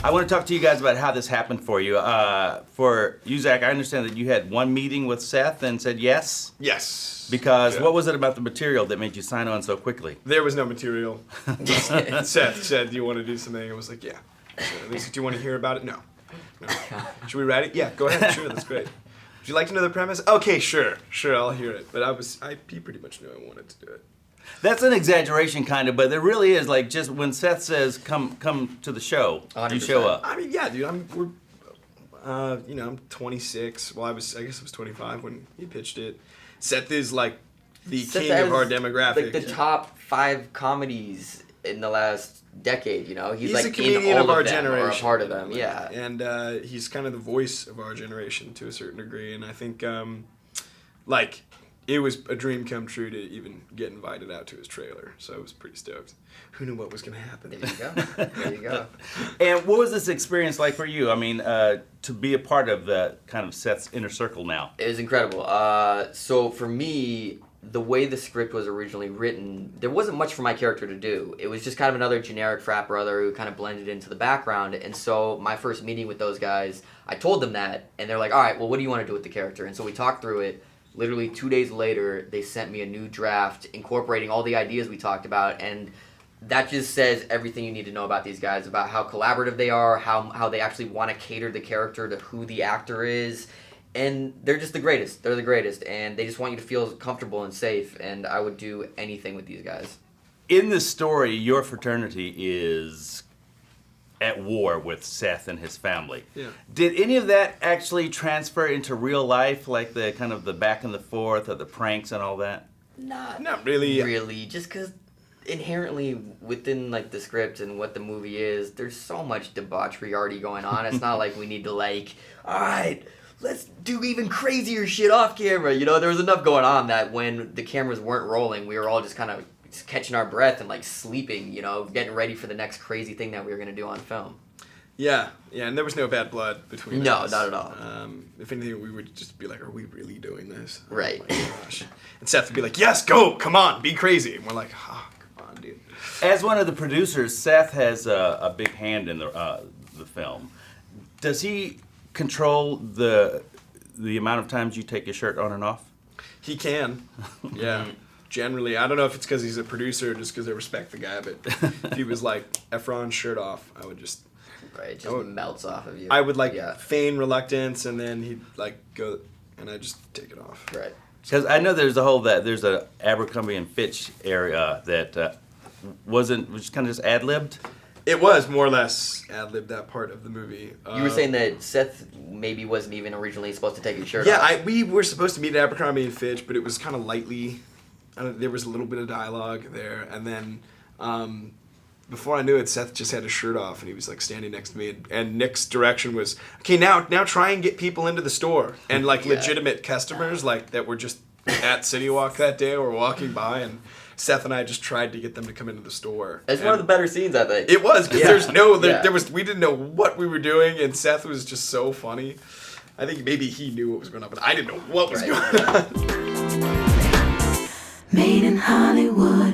I want to talk to you guys about how this happened for you. For you, Zach, I understand that you had one meeting with Seth and said yes? Yes. Because what was it about the material that made you sign on so quickly? There was no material. Seth said, do you want to do something? I was like, yeah. So, do you want to hear about it? No. Should we write it? Yeah, go ahead. Sure, that's great. Would you like to know the premise? Okay, sure, I'll hear it. But he pretty much knew I wanted to do it. That's an exaggeration, kind of, but there really is, like, just when Seth says, come to the show, 100%. You show up. I mean, yeah, dude, I'm 26. Well, I guess I was 25 when he pitched it. Seth is, like, the king of our demographic. Like, the top 5 comedies in the last decade, you know? He's like a comedian of our generation. Or a part of them, yeah. And he's kind of the voice of our generation to a certain degree. And I think, it was a dream come true to even get invited out to his trailer. So I was pretty stoked. Who knew what was going to happen? There you go. And what was this experience like for you? I mean, to be a part of the kind of Seth's inner circle now. It was incredible. So for me, the way the script was originally written, there wasn't much for my character to do. It was just kind of another generic frat brother who kind of blended into the background. And so my first meeting with those guys, I told them that, and they're like, all right, well, what do you want to do with the character? And so we talked through it. Literally 2 days later, they sent me a new draft incorporating all the ideas we talked about, and that just says everything you need to know about these guys, about how collaborative they are, how they actually want to cater the character to who the actor is. And they're just the greatest. They're the greatest. And they just want you to feel comfortable and safe. And I would do anything with these guys. In this story, your fraternity is at war with Seth and his family. Yeah. Did any of that actually transfer into real life, like the kind of the back and the forth or the pranks and all that? Not really. Really, just because inherently within like the script and what the movie is, there's so much debauchery already going on. It's not like we need to like, all right, let's do even crazier shit off camera. You know, there was enough going on that when the cameras weren't rolling, we were all just kind of catching our breath and like sleeping, you know, getting ready for the next crazy thing that we were going to do on film. Yeah, and there was no bad blood between us. No, not at all. If anything, we would just be like, are we really doing this? Right. Oh my gosh. And Seth would be like, yes, go, come on, be crazy. And we're like, come on, dude. As one of the producers, Seth has a big hand in the film. Does he control the amount of times you take your shirt on and off? He can, yeah. Generally, I don't know if it's because he's a producer or just because I respect the guy, but if he was like Efron shirt off, I would just... Right, it just melts off of you. I would feign reluctance, and then he'd like go, and I'd just take it off. Right. Because I know there's a Abercrombie and Fitch area that was kind of just ad-libbed. It was more or less ad-libbed, that part of the movie. You were saying that Seth maybe wasn't even originally supposed to take his shirt off. Yeah, we were supposed to meet at Abercrombie and Fitch, but it was kind of lightly. There was a little bit of dialogue there, and then before I knew it, Seth just had his shirt off, and he was like standing next to me, and Nick's direction was, okay, now try and get people into the store, and like legitimate customers like that were just at City Walk that day or walking by, and Seth and I just tried to get them to come into the store. It's one of the better scenes, I think. It was, because we didn't know what we were doing, and Seth was just so funny. I think maybe he knew what was going on, but I didn't know what was going on. Made in Hollywood.